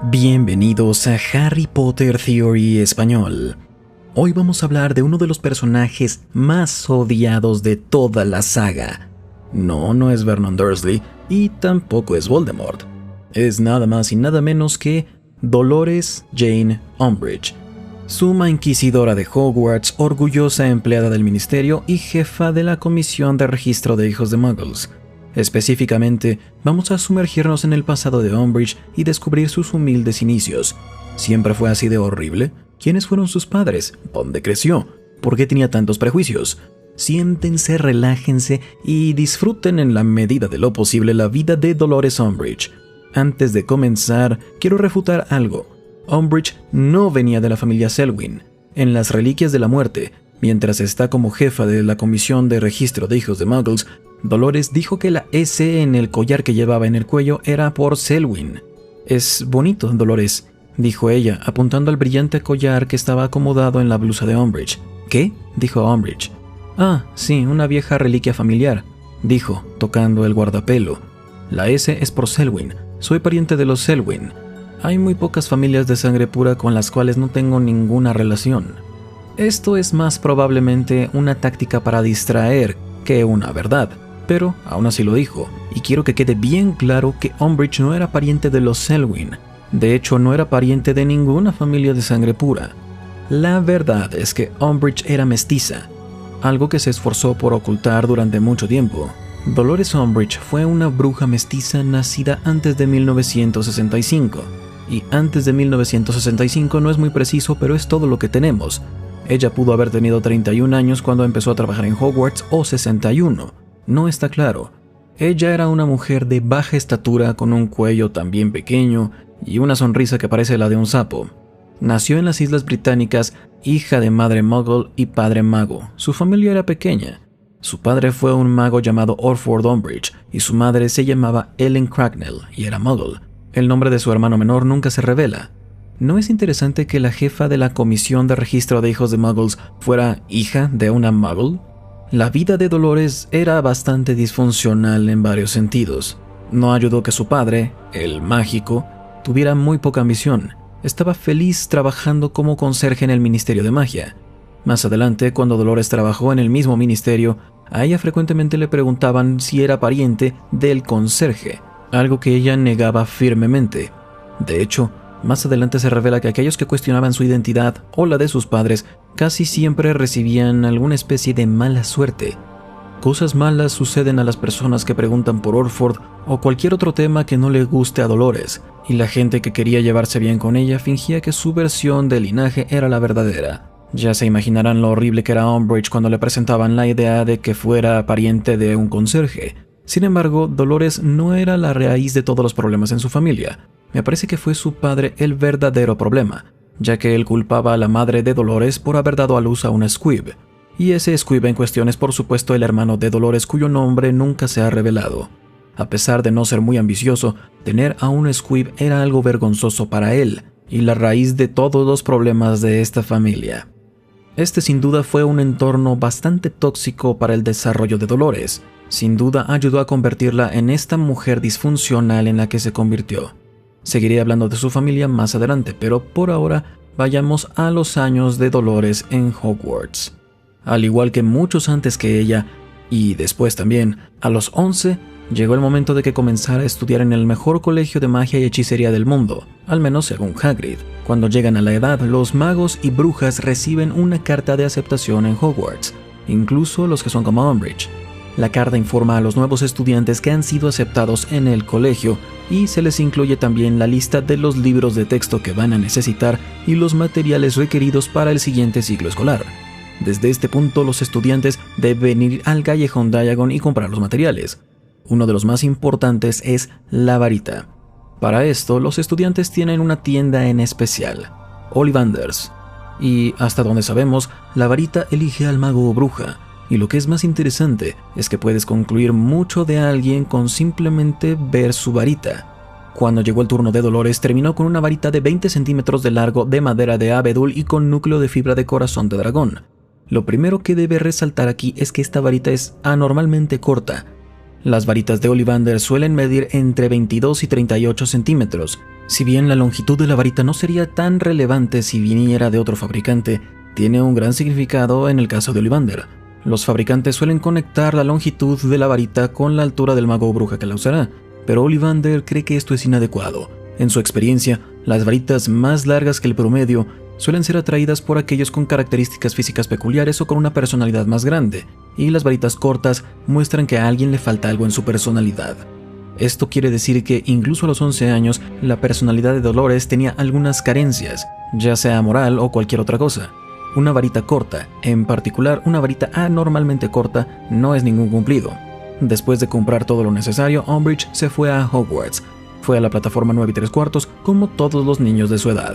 Bienvenidos a Harry Potter Theory Español. Hoy vamos a hablar de uno de los personajes más odiados de toda la saga. No es Vernon Dursley y tampoco es Voldemort. Es nada más y nada menos que Dolores Jane Umbridge, suma inquisidora de Hogwarts, orgullosa empleada del ministerio y jefa de la Comisión de Registro de Hijos de Muggles. Específicamente, vamos a sumergirnos en el pasado de Umbridge y descubrir sus humildes inicios. ¿Siempre fue así de horrible? ¿Quiénes fueron sus padres? ¿Dónde creció? ¿Por qué tenía tantos prejuicios? Siéntense, relájense y disfruten en la medida de lo posible la vida de Dolores Umbridge. Antes de comenzar, quiero refutar algo. Umbridge no venía de la familia Selwyn. En las Reliquias de la Muerte, mientras está como jefa de la Comisión de Registro de Hijos de Muggles, Dolores dijo que la S en el collar que llevaba en el cuello era por Selwyn. «Es bonito, Dolores», dijo ella, apuntando al brillante collar que estaba acomodado en la blusa de Umbridge. «¿Qué?», dijo Umbridge. «Ah, sí, una vieja reliquia familiar», dijo, tocando el guardapelo. «La S es por Selwyn. Soy pariente de los Selwyn. Hay muy pocas familias de sangre pura con las cuales no tengo ninguna relación». Esto es más probablemente una táctica para distraer que una verdad, pero aún así lo dijo, y quiero que quede bien claro que Umbridge no era pariente de los Selwyn. De hecho, no era pariente de ninguna familia de sangre pura. La verdad es que Umbridge era mestiza, algo que se esforzó por ocultar durante mucho tiempo. Dolores Umbridge fue una bruja mestiza nacida antes de 1965, y antes de 1965 no es muy preciso, pero es todo lo que tenemos. Ella pudo haber tenido 31 años cuando empezó a trabajar en Hogwarts o 61, no está claro. Ella era una mujer de baja estatura con un cuello también pequeño y una sonrisa que parece la de un sapo. Nació en las Islas Británicas, hija de madre muggle y padre mago. Su familia era pequeña. Su padre fue un mago llamado Orford Umbridge y su madre se llamaba Ellen Cracknell y era muggle. El nombre de su hermano menor nunca se revela. ¿No es interesante que la jefa de la Comisión de Registro de Hijos de Muggles fuera hija de una muggle? La vida de Dolores era bastante disfuncional en varios sentidos. No ayudó que su padre, el mágico, tuviera muy poca ambición. Estaba feliz trabajando como conserje en el Ministerio de Magia. Más adelante, cuando Dolores trabajó en el mismo ministerio, a ella frecuentemente le preguntaban si era pariente del conserje, algo que ella negaba firmemente. De hecho, más adelante se revela que aquellos que cuestionaban su identidad o la de sus padres casi siempre recibían alguna especie de mala suerte. Cosas malas suceden a las personas que preguntan por Orford o cualquier otro tema que no le guste a Dolores, y la gente que quería llevarse bien con ella fingía que su versión de linaje era la verdadera. Ya se imaginarán lo horrible que era Umbridge cuando le presentaban la idea de que fuera pariente de un conserje. Sin embargo, Dolores no era la raíz de todos los problemas en su familia. Me parece que fue su padre el verdadero problema, ya que él culpaba a la madre de Dolores por haber dado a luz a un squib. Y ese squib en cuestión es por supuesto el hermano de Dolores, cuyo nombre nunca se ha revelado. A pesar de no ser muy ambicioso, tener a un squib era algo vergonzoso para él, y la raíz de todos los problemas de esta familia. Este sin duda fue un entorno bastante tóxico para el desarrollo de Dolores. Sin duda ayudó a convertirla en esta mujer disfuncional en la que se convirtió. Seguiré hablando de su familia más adelante, pero por ahora vayamos a los años de Dolores en Hogwarts. Al igual que muchos antes que ella, y después también, a los 11, llegó el momento de que comenzara a estudiar en el mejor colegio de magia y hechicería del mundo, al menos según Hagrid. Cuando llegan a la edad, los magos y brujas reciben una carta de aceptación en Hogwarts, incluso los que son como Umbridge. La carta informa a los nuevos estudiantes que han sido aceptados en el colegio y se les incluye también la lista de los libros de texto que van a necesitar y los materiales requeridos para el siguiente ciclo escolar. Desde este punto, los estudiantes deben ir al callejón Diagon y comprar los materiales. Uno de los más importantes es la varita. Para esto, los estudiantes tienen una tienda en especial, Ollivanders. Y hasta donde sabemos, la varita elige al mago o bruja. Y lo que es más interesante es que puedes concluir mucho de alguien con simplemente ver su varita. Cuando llegó el turno de Dolores, terminó con una varita de 20 centímetros de largo de madera de abedul y con núcleo de fibra de corazón de dragón. Lo primero que debe resaltar aquí es que esta varita es anormalmente corta. Las varitas de Ollivander suelen medir entre 22 y 38 centímetros, Si bien la longitud de la varita no sería tan relevante si viniera de otro fabricante, tiene un gran significado en el caso de Ollivander. Los fabricantes suelen conectar la longitud de la varita con la altura del mago o bruja que la usará, pero Ollivander cree que esto es inadecuado. En su experiencia, las varitas más largas que el promedio suelen ser atraídas por aquellos con características físicas peculiares o con una personalidad más grande, y las varitas cortas muestran que a alguien le falta algo en su personalidad. Esto quiere decir que incluso a los 11 años, la personalidad de Dolores tenía algunas carencias, ya sea moral o cualquier otra cosa. Una varita corta, en particular una varita anormalmente corta, no es ningún cumplido. Después de comprar todo lo necesario, Umbridge se fue a Hogwarts. Fue a la plataforma 9 3/4 como todos los niños de su edad.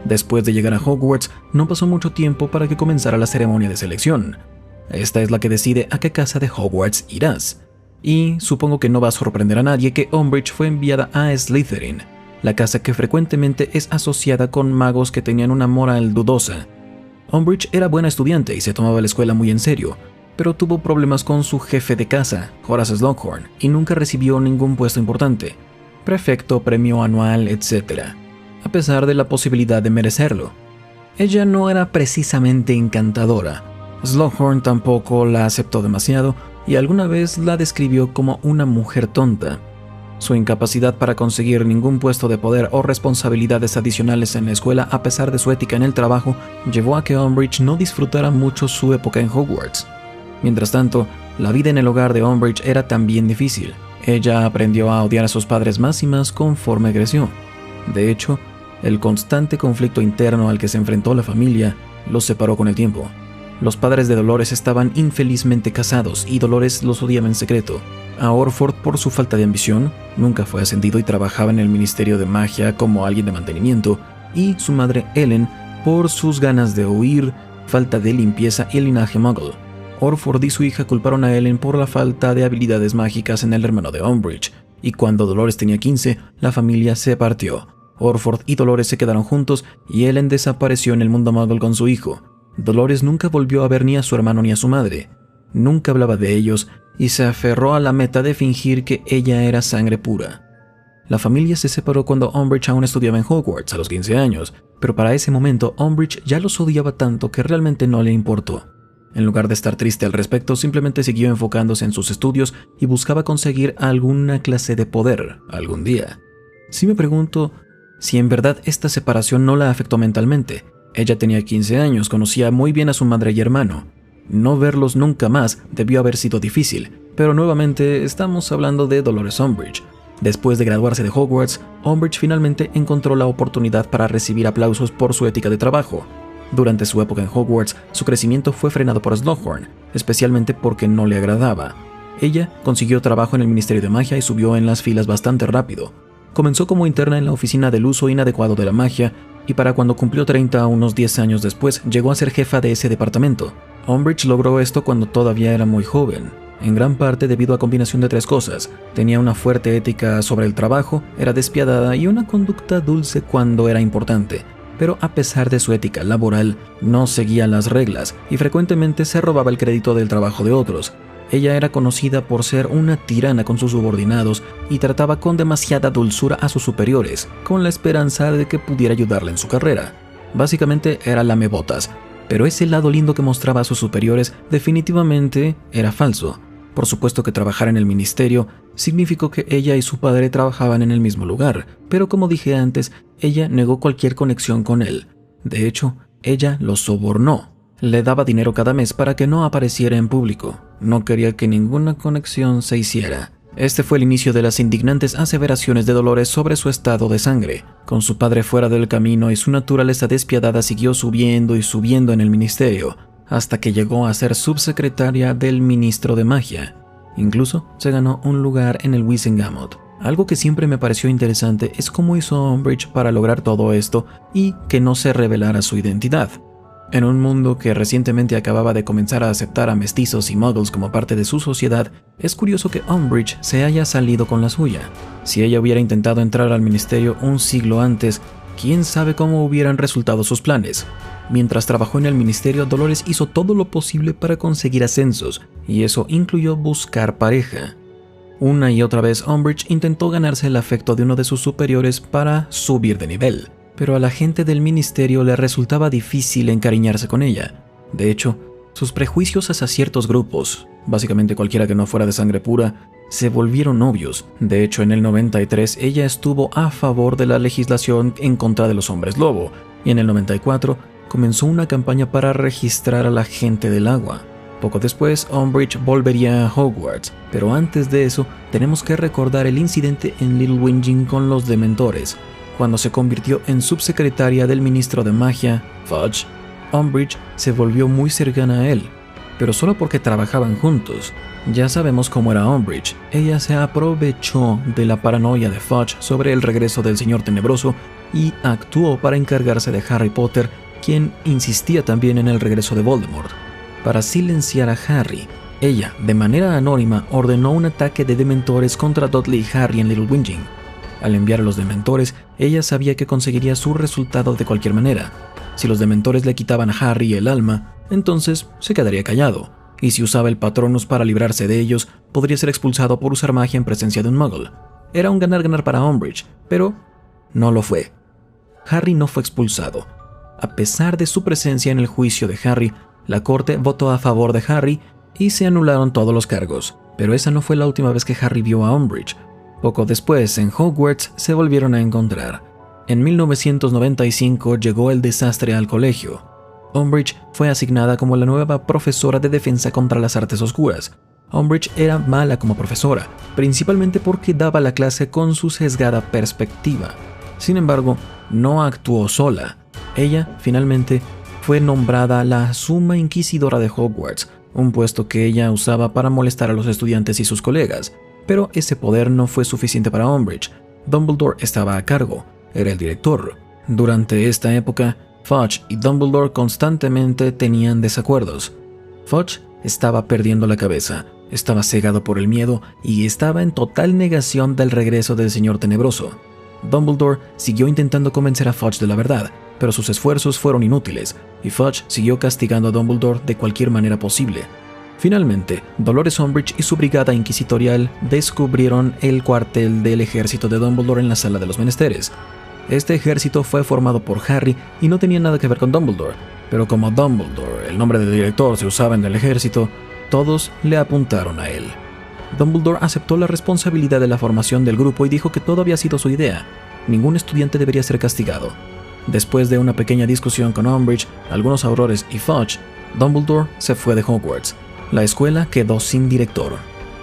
Después de llegar a Hogwarts, no pasó mucho tiempo para que comenzara la ceremonia de selección. Esta es la que decide a qué casa de Hogwarts irás. Y supongo que no va a sorprender a nadie que Umbridge fue enviada a Slytherin, la casa que frecuentemente es asociada con magos que tenían una moral dudosa. Umbridge era buena estudiante y se tomaba la escuela muy en serio, pero tuvo problemas con su jefe de casa, Horace Slughorn, y nunca recibió ningún puesto importante, prefecto, premio anual, etc., a pesar de la posibilidad de merecerlo. Ella no era precisamente encantadora. Slughorn tampoco la aceptó demasiado y alguna vez la describió como una mujer tonta. Su incapacidad para conseguir ningún puesto de poder o responsabilidades adicionales en la escuela, a pesar de su ética en el trabajo, llevó a que Umbridge no disfrutara mucho su época en Hogwarts. Mientras tanto, la vida en el hogar de Umbridge era también difícil. Ella aprendió a odiar a sus padres más y más conforme creció. De hecho, el constante conflicto interno al que se enfrentó la familia los separó con el tiempo. Los padres de Dolores estaban infelizmente casados y Dolores los odiaba en secreto. A Orford por su falta de ambición, nunca fue ascendido y trabajaba en el Ministerio de Magia como alguien de mantenimiento, y su madre Ellen por sus ganas de huir, falta de limpieza y el linaje muggle. Orford y su hija culparon a Ellen por la falta de habilidades mágicas en el hermano de Umbridge, y cuando Dolores tenía 15, la familia se partió. Orford y Dolores se quedaron juntos y Ellen desapareció en el mundo muggle con su hijo. Dolores nunca volvió a ver ni a su hermano ni a su madre. Nunca hablaba de ellos y se aferró a la meta de fingir que ella era sangre pura. La familia se separó cuando Umbridge aún estudiaba en Hogwarts a los 15 años, pero para ese momento Umbridge ya los odiaba tanto que realmente no le importó. En lugar de estar triste al respecto, simplemente siguió enfocándose en sus estudios y buscaba conseguir alguna clase de poder algún día. Sí me pregunto si en verdad esta separación no la afectó mentalmente. Ella tenía 15 años, conocía muy bien a su madre y hermano. No verlos nunca más debió haber sido difícil, pero nuevamente estamos hablando de Dolores Umbridge. Después de graduarse de Hogwarts, Umbridge finalmente encontró la oportunidad para recibir aplausos por su ética de trabajo. Durante su época en Hogwarts, su crecimiento fue frenado por Slughorn, especialmente porque no le agradaba. Ella consiguió trabajo en el Ministerio de Magia y subió en las filas bastante rápido. Comenzó como interna en la oficina del uso inadecuado de la magia, y para cuando cumplió 30, unos 10 años después, llegó a ser jefa de ese departamento. Umbridge logró esto cuando todavía era muy joven, en gran parte debido a combinación de 3 cosas. Tenía una fuerte ética sobre el trabajo, era despiadada y una conducta dulce cuando era importante. Pero a pesar de su ética laboral, no seguía las reglas y frecuentemente se robaba el crédito del trabajo de otros. Ella era conocida por ser una tirana con sus subordinados y trataba con demasiada dulzura a sus superiores, con la esperanza de que pudiera ayudarle en su carrera. Básicamente era lamebotas, pero ese lado lindo que mostraba a sus superiores definitivamente era falso. Por supuesto que trabajar en el ministerio significó que ella y su padre trabajaban en el mismo lugar, pero como dije antes, ella negó cualquier conexión con él. De hecho, ella lo sobornó. Le daba dinero cada mes para que no apareciera en público. No quería que ninguna conexión se hiciera. Este fue el inicio de las indignantes aseveraciones de Dolores sobre su estado de sangre. Con su padre fuera del camino y su naturaleza despiadada siguió subiendo y subiendo en el ministerio, hasta que llegó a ser subsecretaria del ministro de magia. Incluso se ganó un lugar en el Wizengamot. Algo que siempre me pareció interesante es cómo hizo Umbridge para lograr todo esto y que no se revelara su identidad. En un mundo que recientemente acababa de comenzar a aceptar a mestizos y muggles como parte de su sociedad, es curioso que Umbridge se haya salido con la suya. Si ella hubiera intentado entrar al ministerio un siglo antes, quién sabe cómo hubieran resultado sus planes. Mientras trabajó en el ministerio, Dolores hizo todo lo posible para conseguir ascensos, y eso incluyó buscar pareja. Una y otra vez Umbridge intentó ganarse el afecto de uno de sus superiores para subir de nivel, pero a la gente del ministerio le resultaba difícil encariñarse con ella. De hecho, sus prejuicios hacia ciertos grupos, básicamente cualquiera que no fuera de sangre pura, se volvieron obvios. De hecho, en el 93 ella estuvo a favor de la legislación en contra de los hombres lobo, y en el 94 comenzó una campaña para registrar a la gente del agua. Poco después, Umbridge volvería a Hogwarts, pero antes de eso, tenemos que recordar el incidente en Little Whinging con los Dementores. Cuando se convirtió en subsecretaria del ministro de magia, Fudge, Umbridge se volvió muy cercana a él, pero solo porque trabajaban juntos. Ya sabemos cómo era Umbridge. Ella se aprovechó de la paranoia de Fudge sobre el regreso del Señor Tenebroso y actuó para encargarse de Harry Potter, quien insistía también en el regreso de Voldemort. Para silenciar a Harry, ella, de manera anónima, ordenó un ataque de dementores contra Dudley y Harry en Little Whinging. Al enviar a los dementores, ella sabía que conseguiría su resultado de cualquier manera. Si los dementores le quitaban a Harry el alma, entonces se quedaría callado, y si usaba el Patronus para librarse de ellos, podría ser expulsado por usar magia en presencia de un muggle. Era un ganar-ganar para Umbridge, pero no lo fue. Harry no fue expulsado. A pesar de su presencia en el juicio de Harry, la corte votó a favor de Harry y se anularon todos los cargos, pero esa no fue la última vez que Harry vio a Umbridge. Poco después, en Hogwarts, se volvieron a encontrar. En 1995 llegó el desastre al colegio. Umbridge fue asignada como la nueva profesora de defensa contra las artes oscuras. Umbridge era mala como profesora, principalmente porque daba la clase con su sesgada perspectiva. Sin embargo, no actuó sola. Ella, finalmente, fue nombrada la Suma Inquisidora de Hogwarts, un puesto que ella usaba para molestar a los estudiantes y sus colegas. Pero ese poder no fue suficiente para Umbridge. Dumbledore estaba a cargo, era el director. Durante esta época, Fudge y Dumbledore constantemente tenían desacuerdos. Fudge estaba perdiendo la cabeza, estaba cegado por el miedo y estaba en total negación del regreso del Señor Tenebroso. Dumbledore siguió intentando convencer a Fudge de la verdad, pero sus esfuerzos fueron inútiles, y Fudge siguió castigando a Dumbledore de cualquier manera posible. Finalmente, Dolores Umbridge y su brigada inquisitorial descubrieron el cuartel del ejército de Dumbledore en la Sala de los Menesteres. Este ejército fue formado por Harry y no tenía nada que ver con Dumbledore, pero como Dumbledore, el nombre del director, se usaba en el ejército, todos le apuntaron a él. Dumbledore aceptó la responsabilidad de la formación del grupo y dijo que todo había sido su idea. Ningún estudiante debería ser castigado. Después de una pequeña discusión con Umbridge, algunos aurores y Fudge, Dumbledore se fue de Hogwarts. La escuela quedó sin director.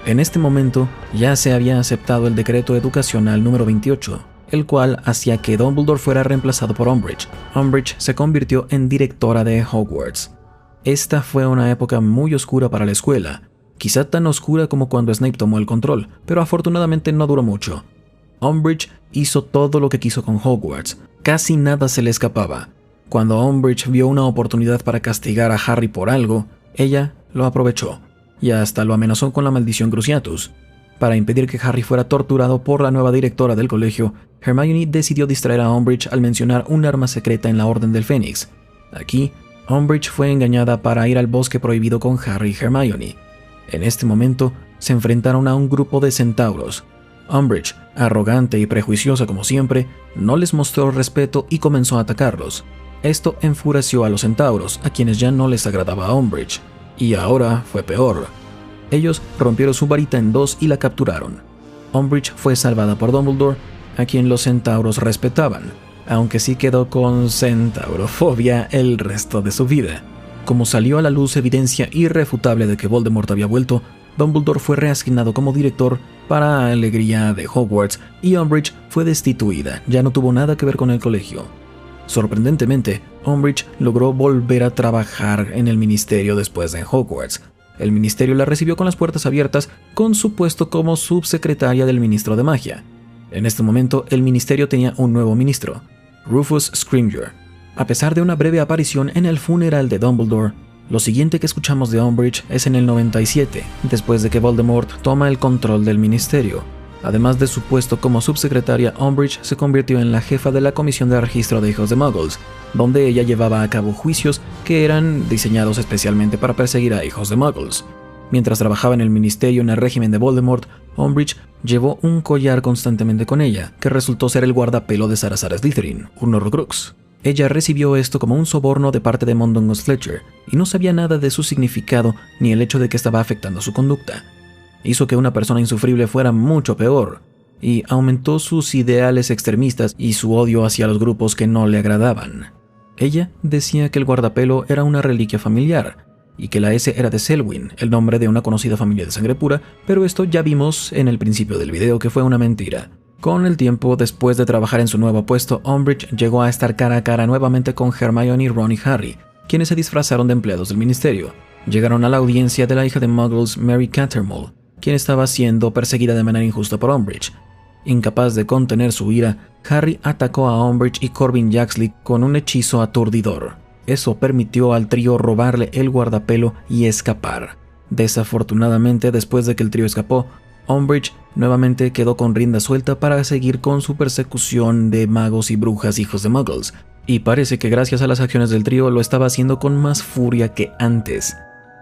En este momento ya se había aceptado el decreto educacional número 28, el cual hacía que Dumbledore fuera reemplazado por Umbridge. Umbridge se convirtió en directora de Hogwarts. Esta fue una época muy oscura para la escuela, quizá tan oscura como cuando Snape tomó el control, pero afortunadamente no duró mucho. Umbridge hizo todo lo que quiso con Hogwarts, casi nada se le escapaba. Cuando Umbridge vio una oportunidad para castigar a Harry por algo, ella lo aprovechó, y hasta lo amenazó con la maldición Cruciatus. Para impedir que Harry fuera torturado por la nueva directora del colegio, Hermione decidió distraer a Umbridge al mencionar un arma secreta en la Orden del Fénix. Aquí, Umbridge fue engañada para ir al bosque prohibido con Harry y Hermione. En este momento, se enfrentaron a un grupo de centauros. Umbridge, arrogante y prejuiciosa como siempre, no les mostró respeto y comenzó a atacarlos. Esto enfureció a los centauros, a quienes ya no les agradaba Umbridge. Y ahora fue peor. Ellos rompieron su varita en dos y la capturaron. Umbridge fue salvada por Dumbledore, a quien los centauros respetaban, aunque sí quedó con centaurofobia el resto de su vida. Como salió a la luz evidencia irrefutable de que Voldemort había vuelto, Dumbledore fue reasignado como director para alegría de Hogwarts y Umbridge fue destituida, ya no tuvo nada que ver con el colegio. Sorprendentemente, Umbridge logró volver a trabajar en el ministerio después de Hogwarts. El ministerio la recibió con las puertas abiertas con su puesto como subsecretaria del ministro de magia. En este momento, el ministerio tenía un nuevo ministro, Rufus Scrimgeour. A pesar de una breve aparición en el funeral de Dumbledore, lo siguiente que escuchamos de Umbridge es en el 97, después de que Voldemort toma el control del ministerio. Además de su puesto como subsecretaria, Umbridge se convirtió en la jefa de la Comisión de Registro de Hijos de Muggles, donde ella llevaba a cabo juicios que eran diseñados especialmente para perseguir a hijos de Muggles. Mientras trabajaba en el ministerio en el régimen de Voldemort, Umbridge llevó un collar constantemente con ella, que resultó ser el guardapelo de Salazar Slytherin, un Horcrux. Ella recibió esto como un soborno de parte de Mundungus Fletcher, y no sabía nada de su significado ni el hecho de que estaba afectando su conducta. Hizo que una persona insufrible fuera mucho peor, y aumentó sus ideales extremistas y su odio hacia los grupos que no le agradaban. Ella decía que el guardapelo era una reliquia familiar, y que la S era de Selwyn, el nombre de una conocida familia de sangre pura, pero esto ya vimos en el principio del video que fue una mentira. Con el tiempo, después de trabajar en su nuevo puesto, Umbridge llegó a estar cara a cara nuevamente con Hermione, Ron y Harry, quienes se disfrazaron de empleados del ministerio. Llegaron a la audiencia de la hija de Muggles, Mary Cattermole, quien estaba siendo perseguida de manera injusta por Umbridge. Incapaz de contener su ira, Harry atacó a Umbridge y Corbin Jaxley con un hechizo aturdidor. Eso permitió al trío robarle el guardapelo y escapar. Desafortunadamente, después de que el trío escapó, Umbridge nuevamente quedó con rienda suelta para seguir con su persecución de magos y brujas hijos de Muggles, y parece que gracias a las acciones del trío lo estaba haciendo con más furia que antes.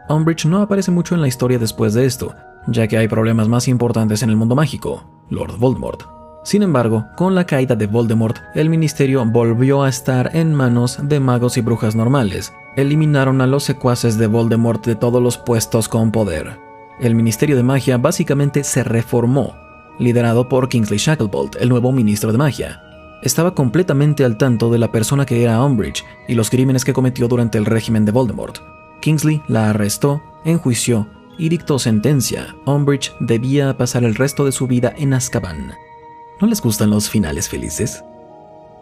Umbridge no aparece mucho en la historia después de esto, ya que hay problemas más importantes en el mundo mágico, Lord Voldemort. Sin embargo, con la caída de Voldemort, el ministerio volvió a estar en manos de magos y brujas normales. Eliminaron a los secuaces de Voldemort de todos los puestos con poder. El Ministerio de Magia básicamente se reformó, liderado por Kingsley Shacklebolt, el nuevo ministro de magia. Estaba completamente al tanto de la persona que era Umbridge y los crímenes que cometió durante el régimen de Voldemort. Kingsley la arrestó, enjuició y dictó sentencia. Umbridge debía pasar el resto de su vida en Azkaban. ¿No les gustan los finales felices?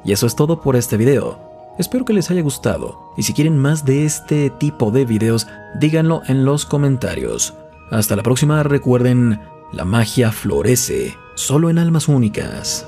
Y eso es todo por este video. Espero que les haya gustado, y si quieren más de este tipo de videos, díganlo en los comentarios. Hasta la próxima, recuerden, la magia florece solo en almas únicas.